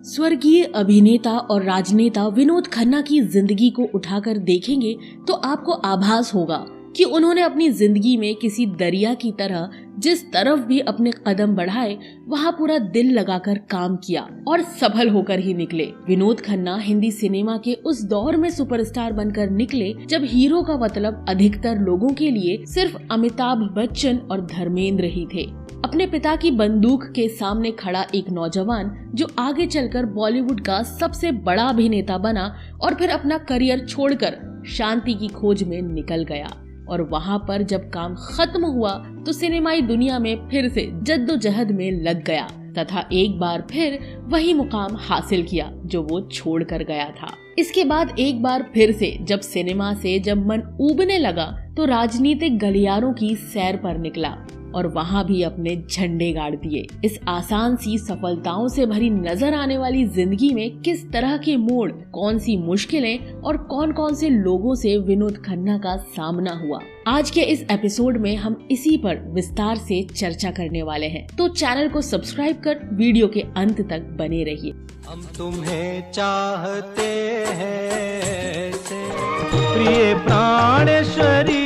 स्वर्गीय अभिनेता और राजनेता विनोद खन्ना की जिंदगी को उठाकर देखेंगे तो आपको आभास होगा कि उन्होंने अपनी जिंदगी में किसी दरिया की तरह जिस तरफ भी अपने कदम बढ़ाए वहाँ पूरा दिल लगाकर काम किया और सफल होकर ही निकले। विनोद खन्ना हिंदी सिनेमा के उस दौर में सुपरस्टार बनकर निकले जब हीरो का मतलब अधिकतर लोगों के लिए सिर्फ अमिताभ बच्चन और धर्मेंद्र ही थे। अपने पिता की बंदूक के सामने खड़ा एक नौजवान जो आगे चलकर बॉलीवुड का सबसे बड़ा अभिनेता बना और फिर अपना करियर छोड़कर शांति की खोज में निकल गया और वहाँ पर जब काम खत्म हुआ तो सिनेमाई दुनिया में फिर से जद्दोजहद में लग गया तथा एक बार फिर वही मुकाम हासिल किया जो वो छोड़ कर गया था। इसके बाद एक बार फिर से जब सिनेमा से जब मन ऊबने लगा तो राजनीतिक गलियारों की सैर पर निकला और वहाँ भी अपने झंडे गाड़ दिए। इस आसान सी सफलताओं से भरी नजर आने वाली जिंदगी में किस तरह के मोड़, कौन सी मुश्किलें और कौन कौन से लोगों से विनोद खन्ना का सामना हुआ, आज के इस एपिसोड में हम इसी पर विस्तार से चर्चा करने वाले हैं। तो चैनल को सब्सक्राइब कर वीडियो के अंत तक बने रहिए। हम तुम्हें चाहते हैं प्रिय प्राणेश्वरी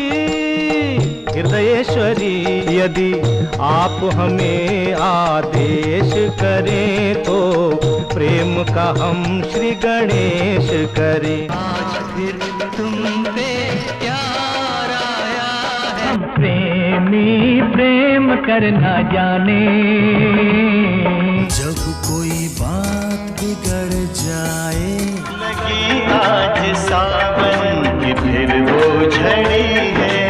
हृदयेश्वरी, यदि आप हमें आदेश करें तो प्रेम का हम श्री गणेश करें। आज फिर तुम पे प्यार आया है, हम प्रेमी प्रेम करना जाने। जब कोई बात बिगड़ जाए, लगी आज सावन की फिर वो झड़ी है।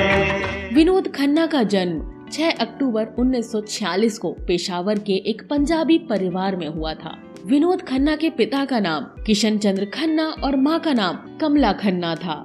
विनोद खन्ना का जन्म 6 अक्टूबर 1946 को पेशावर के एक पंजाबी परिवार में हुआ था। विनोद खन्ना के पिता का नाम किशन चंद्र खन्ना और मां का नाम कमला खन्ना था।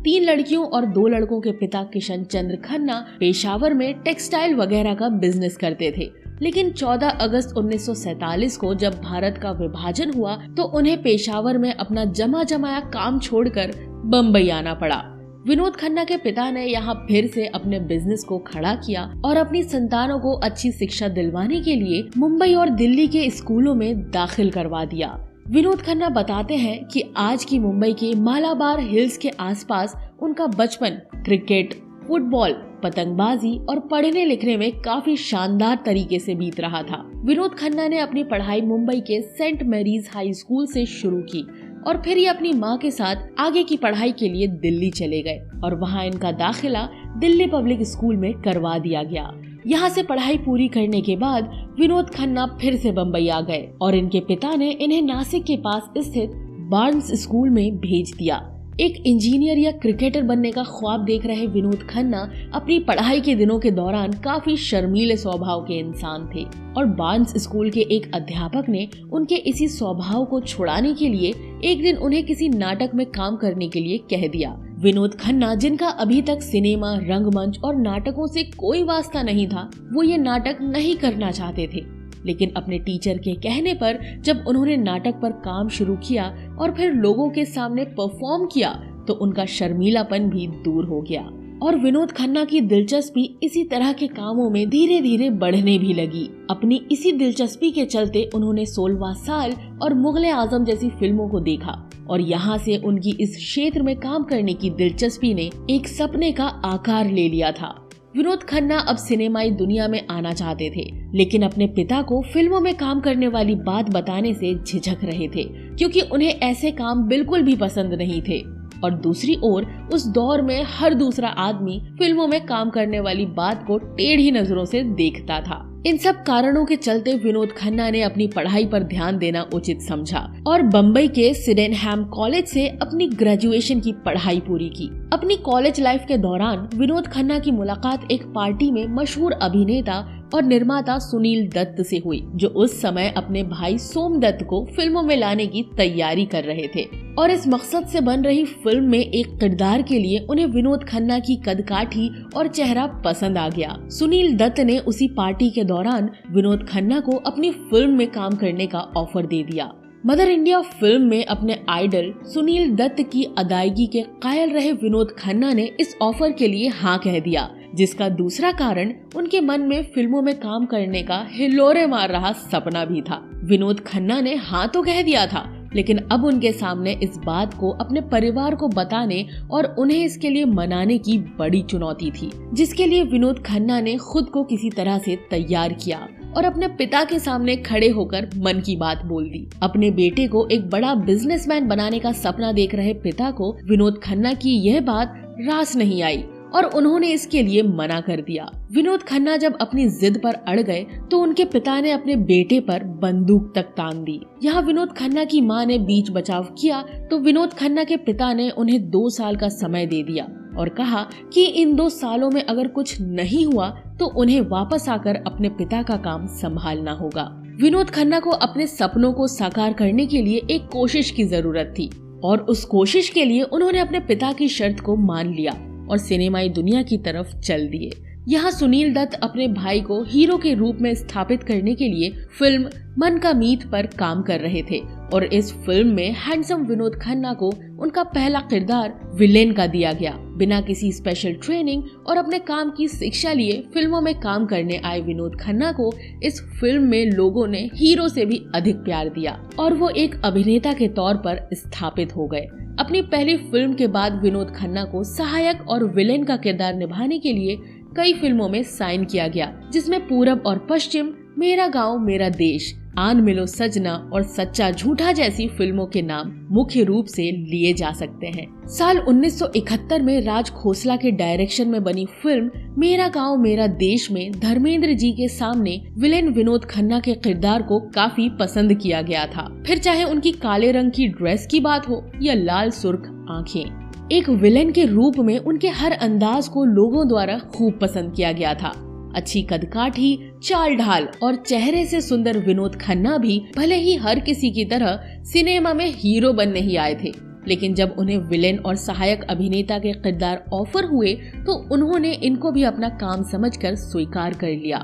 3 लड़कियों और 2 लड़कों के पिता किशन चंद्र खन्ना पेशावर में टेक्सटाइल वगैरह का बिजनेस करते थे, लेकिन 14 अगस्त 1947 को जब भारत का विभाजन हुआ तो उन्हें पेशावर में अपना जमा जमाया काम छोड़कर बम्बई आना पड़ा। विनोद खन्ना के पिता ने यहाँ फिर से अपने बिजनेस को खड़ा किया और अपनी संतानों को अच्छी शिक्षा दिलवाने के लिए मुंबई और दिल्ली के स्कूलों में दाखिल करवा दिया। विनोद खन्ना बताते हैं कि आज की मुंबई के मालाबार हिल्स के आसपास उनका बचपन क्रिकेट, फुटबॉल, पतंगबाजी और पढ़ने लिखने में काफी शानदार तरीके से बीत रहा था। विनोद खन्ना ने अपनी पढ़ाई मुंबई के सेंट मैरीज हाई स्कूल से शुरू की और फिर ये अपनी मां के साथ आगे की पढ़ाई के लिए दिल्ली चले गए और वहां इनका दाखिला दिल्ली पब्लिक स्कूल में करवा दिया गया। यहाँ से पढ़ाई पूरी करने के बाद विनोद खन्ना फिर से बम्बई आ गए और इनके पिता ने इन्हें नासिक के पास स्थित बार्न्स स्कूल में भेज दिया। एक इंजीनियर या क्रिकेटर बनने का ख्वाब देख रहे विनोद खन्ना अपनी पढ़ाई के दिनों के दौरान काफी शर्मीले स्वभाव के इंसान थे और बार्न्स स्कूल के एक अध्यापक ने उनके इसी स्वभाव को छुड़ाने के लिए एक दिन उन्हें किसी नाटक में काम करने के लिए कह दिया। विनोद खन्ना, जिनका अभी तक सिनेमा, रंगमंच और नाटकों से कोई वास्ता नहीं था, वो ये नाटक नहीं करना चाहते थे, लेकिन अपने टीचर के कहने पर जब उन्होंने नाटक पर काम शुरू किया और फिर लोगों के सामने परफॉर्म किया तो उनका शर्मीलापन भी दूर हो गया और विनोद खन्ना की दिलचस्पी इसी तरह के कामों में धीरे धीरे बढ़ने भी लगी। अपनी इसी दिलचस्पी के चलते उन्होंने 16वां साल और मुगले आजम जैसी फिल्मों को देखा और यहाँ से उनकी इस क्षेत्र में काम करने की दिलचस्पी ने एक सपने का आकार ले लिया था। विनोद खन्ना अब सिनेमाई दुनिया में आना चाहते थे, लेकिन अपने पिता को फिल्मों में काम करने वाली बात बताने से झिझक रहे थे क्योंकि उन्हें ऐसे काम बिल्कुल भी पसंद नहीं थे और दूसरी ओर उस दौर में हर दूसरा आदमी फिल्मों में काम करने वाली बात को टेढ़ी नजरों से देखता था। इन सब कारणों के चलते विनोद खन्ना ने अपनी पढ़ाई पर ध्यान देना उचित समझा और बम्बई के सिडेनहैम कॉलेज से अपनी ग्रेजुएशन की पढ़ाई पूरी की। अपनी कॉलेज लाइफ के दौरान विनोद खन्ना की मुलाकात एक पार्टी में मशहूर अभिनेता और निर्माता सुनील दत्त से हुई, जो उस समय अपने भाई सोम दत्त को फिल्मों में लाने की तैयारी कर रहे थे और इस मकसद से बन रही फिल्म में एक किरदार के लिए उन्हें विनोद खन्ना की कदकाठी और चेहरा पसंद आ गया। सुनील दत्त ने उसी पार्टी के दौरान विनोद खन्ना को अपनी फिल्म में काम करने का ऑफर दे दिया। मदर इंडिया फिल्म में अपने आइडल सुनील दत्त की अदायगी के कायल रहे विनोद खन्ना ने इस ऑफर के लिए हाँ कह दिया, जिसका दूसरा कारण उनके मन में फिल्मों में काम करने का हिलोरे मार रहा सपना भी था। विनोद खन्ना ने हाँ तो कह दिया था, लेकिन अब उनके सामने इस बात को अपने परिवार को बताने और उन्हें इसके लिए मनाने की बड़ी चुनौती थी, जिसके लिए विनोद खन्ना ने खुद को किसी तरह से तैयार किया और अपने पिता के सामने खड़े होकर मन की बात बोल दी। अपने बेटे को एक बड़ा बिजनेसमैन बनाने का सपना देख रहे पिता को विनोद खन्ना की यह बात रास नहीं आई और उन्होंने इसके लिए मना कर दिया। विनोद खन्ना जब अपनी जिद पर अड़ गए तो उनके पिता ने अपने बेटे पर बंदूक तक तान दी। यहाँ विनोद खन्ना की मां ने बीच बचाव किया तो विनोद खन्ना के पिता ने उन्हें 2 साल का समय दे दिया और कहा कि इन 2 सालों में अगर कुछ नहीं हुआ तो उन्हें वापस आकर अपने पिता का काम संभालना होगा। विनोद खन्ना को अपने सपनों को साकार करने के लिए एक कोशिश की जरूरत थी और उस कोशिश के लिए उन्होंने अपने पिता की शर्त को मान लिया और सिनेमाई दुनिया की तरफ चल दिए। यहाँ सुनील दत्त अपने भाई को हीरो के रूप में स्थापित करने के लिए फिल्म मन का मीत पर काम कर रहे थे और इस फिल्म में हैंडसम विनोद खन्ना को उनका पहला किरदार विलेन का दिया गया। बिना किसी स्पेशल ट्रेनिंग और अपने काम की शिक्षा लिए फिल्मों में काम करने आए विनोद खन्ना को इस फिल्म में लोगों ने हीरो से भी अधिक प्यार दिया और वो एक अभिनेता के तौर पर स्थापित हो गए। अपनी पहली फिल्म के बाद विनोद खन्ना को सहायक और विलेन का किरदार निभाने के लिए कई फिल्मों में साइन किया गया, जिसमें पूरब और पश्चिम, मेरा गांव मेरा देश, आन मिलो सजना और सच्चा झूठा जैसी फिल्मों के नाम मुख्य रूप से लिए जा सकते हैं। साल 1971 में राज खोसला के डायरेक्शन में बनी फिल्म मेरा गांव मेरा देश में धर्मेंद्र जी के सामने विलेन विनोद खन्ना के किरदार को काफी पसंद किया गया था। फिर चाहे उनकी काले रंग की ड्रेस की बात हो या लाल सुर्ख आंखें, एक विलेन के रूप में उनके हर अंदाज को लोगों द्वारा खूब पसंद किया गया था। अच्छी कदकाठी, चाल ढाल और चेहरे से सुंदर विनोद खन्ना भी भले ही हर किसी की तरह सिनेमा में हीरो बनने ही आए थे, लेकिन जब उन्हें विलेन और सहायक अभिनेता के किरदार ऑफर हुए तो उन्होंने इनको भी अपना काम समझकर स्वीकार कर लिया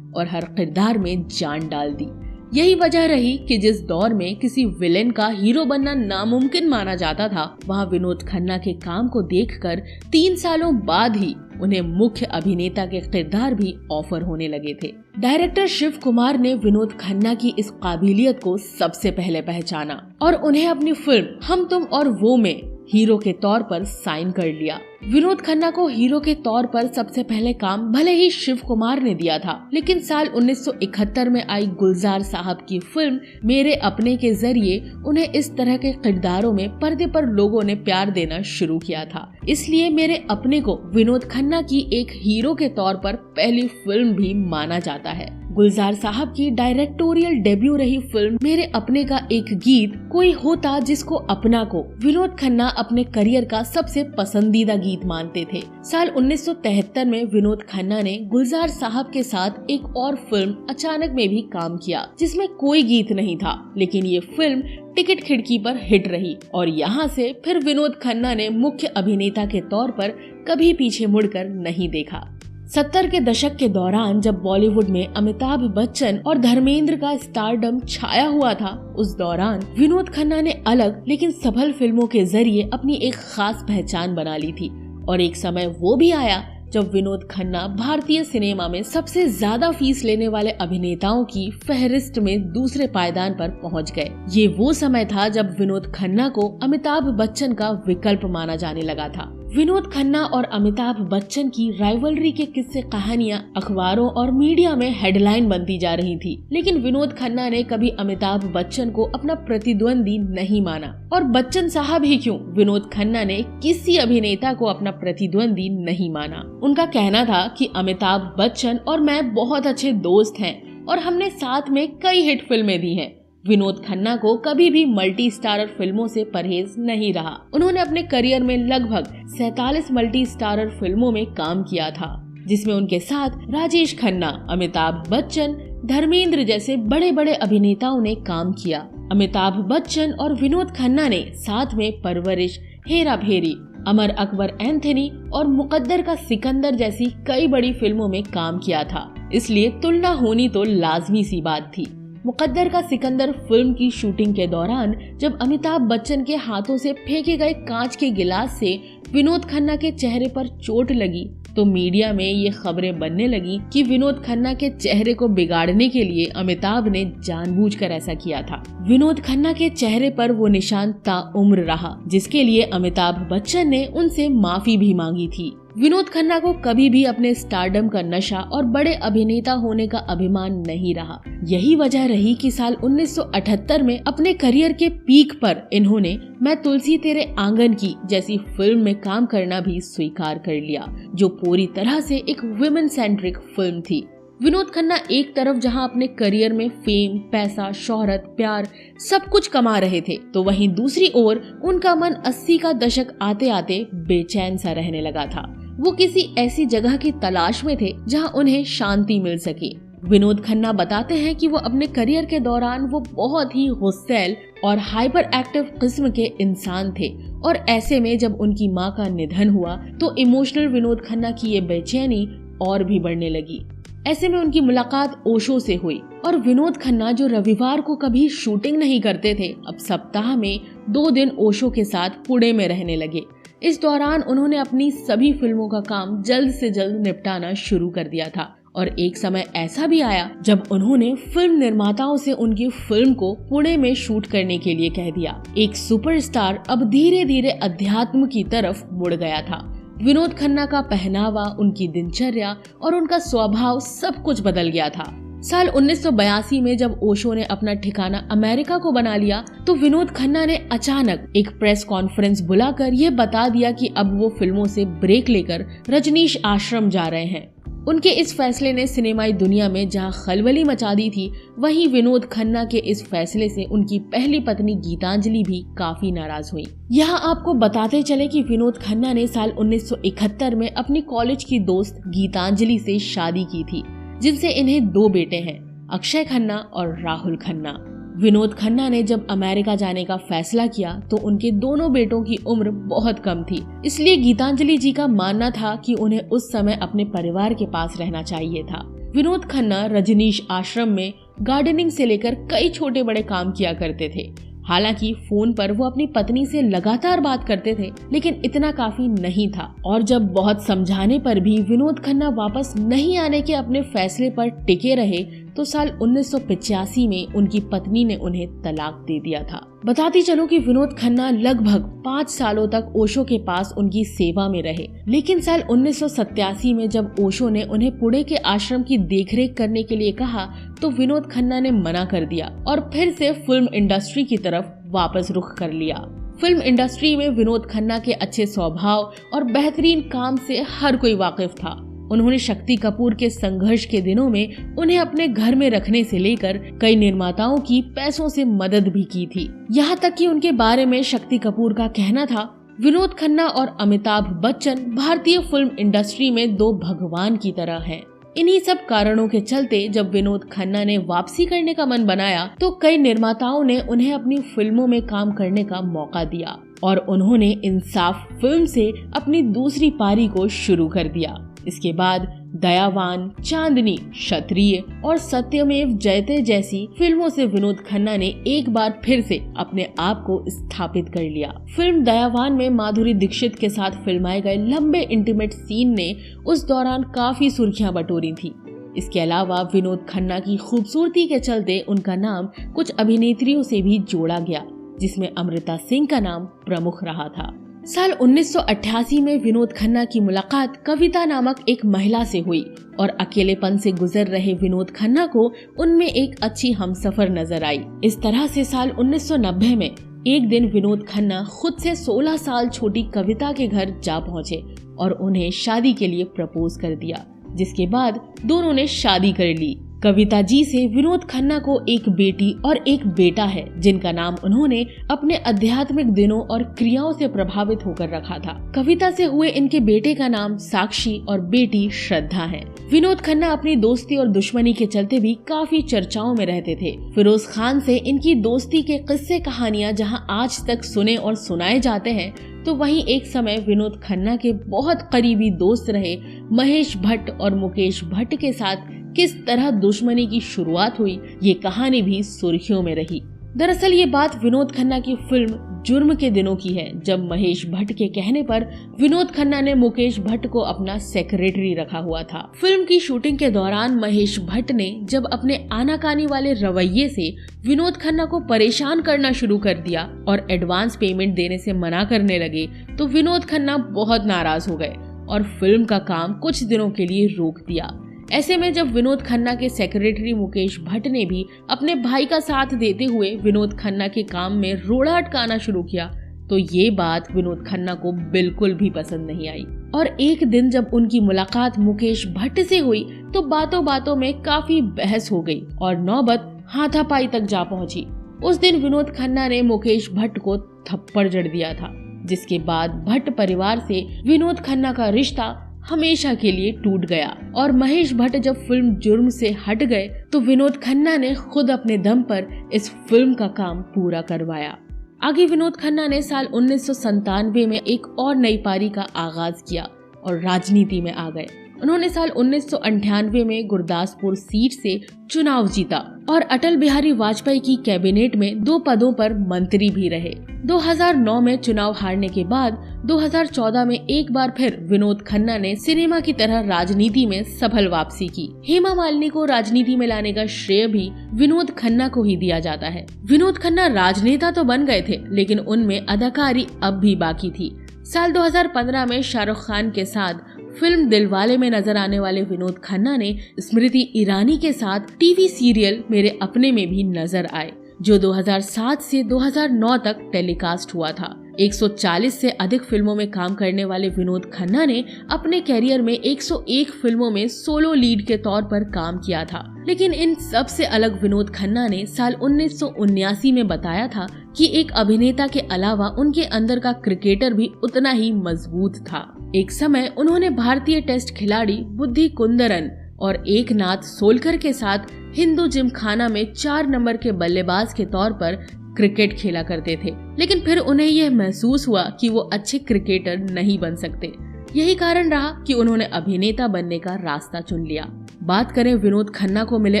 और हर किरदार में जान डाल दी। यही वजह रही कि जिस दौर में किसी विलेन का हीरो बनना नामुमकिन माना जाता था, वहाँ विनोद खन्ना के काम को देखकर 3 सालों बाद ही उन्हें मुख्य अभिनेता के किरदार भी ऑफर होने लगे थे। डायरेक्टर शिव कुमार ने विनोद खन्ना की इस काबिलियत को सबसे पहले पहचाना और उन्हें अपनी फिल्म हम तुम और वो में हीरो के तौर पर साइन कर लिया। विनोद खन्ना को हीरो के तौर पर सबसे पहले काम भले ही शिव कुमार ने दिया था, लेकिन साल 1971 में आई गुलजार साहब की फिल्म मेरे अपने के जरिए उन्हें इस तरह के किरदारों में पर्दे पर लोगों ने प्यार देना शुरू किया था। इसलिए मेरे अपने को विनोद खन्ना की एक हीरो के तौर पर पहली फिल्म भी माना जाता है। गुलजार साहब की डायरेक्टोरियल डेब्यू रही फिल्म मेरे अपने का एक गीत कोई होता जिसको अपना को विनोद खन्ना अपने करियर का सबसे पसंदीदा गीत मानते थे। साल 1973 में विनोद खन्ना ने गुलजार साहब के साथ एक और फिल्म अचानक में भी काम किया, जिसमें कोई गीत नहीं था, लेकिन ये फिल्म टिकट खिड़की पर हिट रही और यहाँ से फिर विनोद खन्ना ने मुख्य अभिनेता के तौर पर कभी पीछे मुड़कर नहीं देखा। 70 के दशक के दौरान जब बॉलीवुड में अमिताभ बच्चन और धर्मेंद्र का स्टारडम छाया हुआ था, उस दौरान विनोद खन्ना ने अलग लेकिन सफल फिल्मों के जरिए अपनी एक खास पहचान बना ली थी और एक समय वो भी आया जब विनोद खन्ना भारतीय सिनेमा में सबसे ज्यादा फीस लेने वाले अभिनेताओं की फहरिस्त में दूसरे पायदान पर पहुंच गए। ये वो समय था जब विनोद खन्ना को अमिताभ बच्चन का विकल्प माना जाने लगा था। विनोद खन्ना और अमिताभ बच्चन की राइवलरी के किस्से कहानियां अखबारों और मीडिया में हेडलाइन बनती जा रही थी, लेकिन विनोद खन्ना ने कभी अमिताभ बच्चन को अपना प्रतिद्वंदी नहीं माना और बच्चन साहब ही क्यों, विनोद खन्ना ने किसी अभिनेता को अपना प्रतिद्वंदी नहीं माना। उनका कहना था कि अमिताभ बच्चन और मैं बहुत अच्छे दोस्त हैं और हमने साथ में कई हिट फिल्में दी हैं। विनोद खन्ना को कभी भी मल्टी स्टारर फिल्मों से परहेज नहीं रहा। उन्होंने अपने करियर में लगभग 47 मल्टी स्टारर फिल्मों में काम किया था, जिसमें उनके साथ राजेश खन्ना, अमिताभ बच्चन, धर्मेंद्र जैसे बड़े बड़े अभिनेताओं ने काम किया। अमिताभ बच्चन और विनोद खन्ना ने साथ में परवरिश, हेरा फेरी, अमर अकबर एंथनी और मुकद्दर का सिकंदर जैसी कई बड़ी फिल्मों में काम किया था, इसलिए तुलना होनी तो लाजमी सी बात थी। मुकद्दर का सिकंदर फिल्म की शूटिंग के दौरान जब अमिताभ बच्चन के हाथों से फेंके गए कांच के गिलास से विनोद खन्ना के चेहरे पर चोट लगी तो मीडिया में ये खबरें बनने लगी कि विनोद खन्ना के चेहरे को बिगाड़ने के लिए अमिताभ ने जानबूझकर ऐसा किया था। विनोद खन्ना के चेहरे पर वो निशान ताउम्र रहा, जिसके लिए अमिताभ बच्चन ने उनसे माफी भी मांगी थी। विनोद खन्ना को कभी भी अपने स्टारडम का नशा और बड़े अभिनेता होने का अभिमान नहीं रहा। यही वजह रही कि साल 1978 में अपने करियर के पीक पर इन्होंने मैं तुलसी तेरे आंगन की जैसी फिल्म में काम करना भी स्वीकार कर लिया, जो पूरी तरह से एक वुमेन सेंट्रिक फिल्म थी। विनोद खन्ना एक तरफ जहां अपने करियर में फेम, पैसा, शोहरत, प्यार सब कुछ कमा रहे थे, तो वहीं दूसरी ओर उनका मन 80 का दशक आते आते बेचैन सा रहने लगा था। वो किसी ऐसी जगह की तलाश में थे जहां उन्हें शांति मिल सके। विनोद खन्ना बताते हैं कि वो अपने करियर के दौरान वो बहुत ही गुस्सैल और हाइपर एक्टिव किस्म के इंसान थे, और ऐसे में जब उनकी मां का निधन हुआ तो इमोशनल विनोद खन्ना की ये बेचैनी और भी बढ़ने लगी। ऐसे में उनकी मुलाकात ओशो से हुई, और विनोद खन्ना जो रविवार को कभी शूटिंग नहीं करते थे, अब सप्ताह में 2 दिन ओशो के साथ पुणे में रहने लगे। इस दौरान उन्होंने अपनी सभी फिल्मों का काम जल्द से जल्द निपटाना शुरू कर दिया था, और एक समय ऐसा भी आया जब उन्होंने फिल्म निर्माताओं से उनकी फिल्म को पुणे में शूट करने के लिए कह दिया। एक सुपरस्टार अब धीरे धीरे अध्यात्म की तरफ मुड़ गया था। विनोद खन्ना का पहनावा, उनकी दिनचर्या और उनका स्वभाव सब कुछ बदल गया था। साल 1982 में जब ओशो ने अपना ठिकाना अमेरिका को बना लिया, तो विनोद खन्ना ने अचानक एक प्रेस कॉन्फ्रेंस बुलाकर यह बता दिया कि अब वो फिल्मों से ब्रेक लेकर रजनीश आश्रम जा रहे हैं। उनके इस फैसले ने सिनेमाई दुनिया में जहां खलबली मचा दी थी, वहीं विनोद खन्ना के इस फैसले से उनकी पहली पत्नी गीतांजलि भी काफी नाराज हुई। यहाँ आपको बताते चले कि विनोद खन्ना ने साल 1971 में अपनी कॉलेज की दोस्त गीतांजलि से शादी की थी, जिनसे इन्हें 2 बेटे हैं, अक्षय खन्ना और राहुल खन्ना। विनोद खन्ना ने जब अमेरिका जाने का फैसला किया तो उनके दोनों बेटों की उम्र बहुत कम थी, इसलिए गीतांजलि जी का मानना था कि उन्हें उस समय अपने परिवार के पास रहना चाहिए था। विनोद खन्ना रजनीश आश्रम में गार्डनिंग से लेकर कई छोटे बड़े काम किया करते थे। हालांकि फोन पर वो अपनी पत्नी से लगातार बात करते थे, लेकिन इतना काफी नहीं था, और जब बहुत समझाने पर भी विनोद खन्ना वापस नहीं आने के अपने फैसले पर टिके रहे, तो साल 1985 में उनकी पत्नी ने उन्हें तलाक दे दिया था। बताती चलो कि विनोद खन्ना लगभग 5 सालों तक ओशो के पास उनकी सेवा में रहे, लेकिन साल 1987 में जब ओशो ने उन्हें पुणे के आश्रम की देखरेख करने के लिए कहा, तो विनोद खन्ना ने मना कर दिया और फिर से फिल्म इंडस्ट्री की तरफ वापस रुख कर लिया। फिल्म इंडस्ट्री में विनोद खन्ना के अच्छे स्वभाव और बेहतरीन काम से हर कोई वाकिफ था। उन्होंने शक्ति कपूर के संघर्ष के दिनों में उन्हें अपने घर में रखने से लेकर कई निर्माताओं की पैसों से मदद भी की थी। यहाँ तक कि उनके बारे में शक्ति कपूर का कहना था, विनोद खन्ना और अमिताभ बच्चन भारतीय फिल्म इंडस्ट्री में 2 भगवान की तरह हैं। इन्हीं सब कारणों के चलते जब विनोद खन्ना ने वापसी करने का मन बनाया, तो कई निर्माताओं ने उन्हें अपनी फिल्मों में काम करने का मौका दिया, और उन्होंने इंसाफ फिल्म से अपनी दूसरी पारी को शुरू कर दिया। इसके बाद दयावान, चांदनी, क्षत्रिय और सत्यमेव जयते जैसी फिल्मों से विनोद खन्ना ने एक बार फिर से अपने आप को स्थापित कर लिया। फिल्म दयावान में माधुरी दीक्षित के साथ फिल्माए गए लंबे इंटीमेट सीन ने उस दौरान काफी सुर्खियां बटोरी थी। इसके अलावा विनोद खन्ना की खूबसूरती के चलते उनका नाम कुछ अभिनेत्रियों से भी जोड़ा गया, जिसमें अमृता सिंह का नाम प्रमुख रहा था। साल 1988 में विनोद खन्ना की मुलाकात कविता नामक एक महिला से हुई, और अकेलेपन से गुजर रहे विनोद खन्ना को उनमें एक अच्छी हमसफर नजर आई। इस तरह से साल 1990 में एक दिन विनोद खन्ना खुद से 16 साल छोटी कविता के घर जा पहुँचे और उन्हें शादी के लिए प्रपोज कर दिया, जिसके बाद दोनों ने शादी कर ली। कविता जी से विनोद खन्ना को एक बेटी और एक बेटा है, जिनका नाम उन्होंने अपने आध्यात्मिक दिनों और क्रियाओं से प्रभावित होकर रखा था। कविता से हुए इनके बेटे का नाम साक्षी और बेटी श्रद्धा है। विनोद खन्ना अपनी दोस्ती और दुश्मनी के चलते भी काफी चर्चाओं में रहते थे। फिरोज खान से इनकी दोस्ती के किस्से कहानियां जहां आज तक सुने और सुनाए जाते हैं, तो वहीं एक समय विनोद खन्ना के बहुत करीबी दोस्त रहे महेश भट्ट और मुकेश भट्ट के साथ किस तरह दुश्मनी की शुरुआत हुई, ये कहानी भी सुर्खियों में रही। दरअसल ये बात विनोद खन्ना की फिल्म जुर्म के दिनों की है, जब महेश भट्ट के कहने पर विनोद खन्ना ने मुकेश भट्ट को अपना सेक्रेटरी रखा हुआ था। फिल्म की शूटिंग के दौरान महेश भट्ट ने जब अपने आनाकानी वाले रवैये से विनोद खन्ना को परेशान करना शुरू कर दिया और एडवांस पेमेंट देने से मना करने लगे, तो विनोद खन्ना बहुत नाराज हो गए और फिल्म का काम कुछ दिनों के लिए रोक दिया। ऐसे में जब विनोद खन्ना के सेक्रेटरी मुकेश भट्ट ने भी अपने भाई का साथ देते हुए विनोद खन्ना के काम में रोड़ा अटकाना शुरू किया, तो ये बात विनोद खन्ना को बिल्कुल भी पसंद नहीं आई। और एक दिन जब उनकी मुलाकात मुकेश भट्ट से हुई तो बातों बातों में काफी बहस हो गई और नौबत हाथापाई तक जा पहुंची। उस दिन विनोद खन्ना ने मुकेश भट्ट को थप्पड़ जड़ दिया था, जिसके बाद भट्ट परिवार से विनोद खन्ना का रिश्ता हमेशा के लिए टूट गया। और महेश भट्ट जब फिल्म जुर्म से हट गए तो विनोद खन्ना ने खुद अपने दम पर इस फिल्म का काम पूरा करवाया। आगे विनोद खन्ना ने साल 1997 में एक और नई पारी का आगाज किया और राजनीति में आ गए। उन्होंने साल 1998 में गुरदासपुर सीट से चुनाव जीता और अटल बिहारी वाजपेयी की कैबिनेट में 2 पदों पर मंत्री भी रहे। 2009 में चुनाव हारने के बाद 2014 में एक बार फिर विनोद खन्ना ने सिनेमा की तरह राजनीति में सफल वापसी की। हेमा मालिनी को राजनीति में लाने का श्रेय भी विनोद खन्ना को ही दिया जाता है। विनोद खन्ना राजनेता तो बन गए थे, लेकिन उनमें अदाकारी अब भी बाकी थी। साल 2015 में शाहरुख खान के साथ फिल्म दिलवाले में नजर आने वाले विनोद खन्ना ने स्मृति ईरानी के साथ टीवी सीरियल मेरे अपने में भी नजर आए, जो 2007 से 2009 तक टेलीकास्ट हुआ था। 140 से अधिक फिल्मों में काम करने वाले विनोद खन्ना ने अपने कैरियर में 101 फिल्मों में सोलो लीड के तौर पर काम किया था। लेकिन इन सब से अलग विनोद खन्ना ने साल 1979 में बताया था कि एक अभिनेता के अलावा उनके अंदर का क्रिकेटर भी उतना ही मजबूत था। एक समय उन्होंने भारतीय टेस्ट खिलाड़ी बुद्धि कुंदरन और एकनाथ सोलकर के साथ हिंदू जिमखाना में 4 नंबर के बल्लेबाज के तौर पर क्रिकेट खेला करते थे, लेकिन फिर उन्हें यह महसूस हुआ कि वो अच्छे क्रिकेटर नहीं बन सकते। यही कारण रहा कि उन्होंने अभिनेता बनने का रास्ता चुन लिया। बात करें विनोद खन्ना को मिले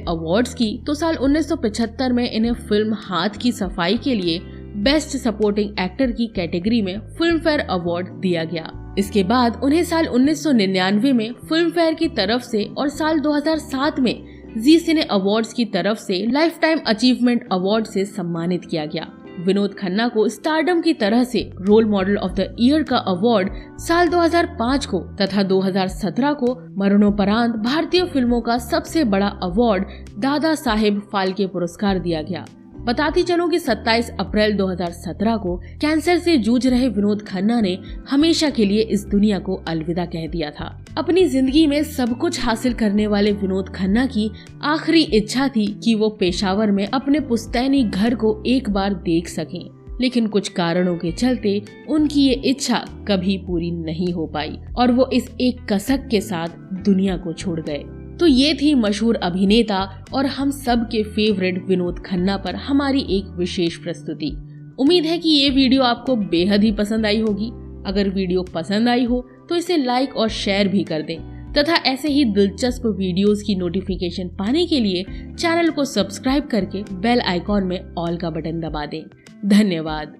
अवार्ड्स की, तो साल 1975 में इन्हें फिल्म हाथ की सफाई के लिए बेस्ट सपोर्टिंग एक्टर की कैटेगरी में फिल्म फेयर अवार्ड दिया गया। इसके बाद उन्हें साल 1999 में फिल्म फेयर की तरफ से और साल 2007 में जी सिने अवार्ड्स की तरफ से लाइफ टाइम अचीवमेंट अवार्ड से सम्मानित किया गया। विनोद खन्ना को स्टारडम की तरह से role model of the year का अवार्ड साल 2005 को तथा 2017 को मरणोपरांत भारतीय फिल्मों का सबसे बड़ा अवार्ड दादा साहेब फाल्के पुरस्कार दिया गया। बताती चलूं कि 27 अप्रैल 2017 को कैंसर से जूझ रहे विनोद खन्ना ने हमेशा के लिए इस दुनिया को अलविदा कह दिया था। अपनी जिंदगी में सब कुछ हासिल करने वाले विनोद खन्ना की आखिरी इच्छा थी कि वो पेशावर में अपने पुश्तैनी घर को एक बार देख सकें, लेकिन कुछ कारणों के चलते उनकी ये इच्छा कभी पूरी नहीं हो पाई और वो इस एक कसक के साथ दुनिया को छोड़ गए। तो ये थी मशहूर अभिनेता और हम सब के फेवरेट विनोद खन्ना पर हमारी एक विशेष प्रस्तुति। उम्मीद है कि ये वीडियो आपको बेहद ही पसंद आई होगी। अगर वीडियो पसंद आई हो तो इसे लाइक और शेयर भी कर दें तथा ऐसे ही दिलचस्प वीडियोस की नोटिफिकेशन पाने के लिए चैनल को सब्सक्राइब करके बेल आइकॉन में ऑल का बटन दबा दें। धन्यवाद।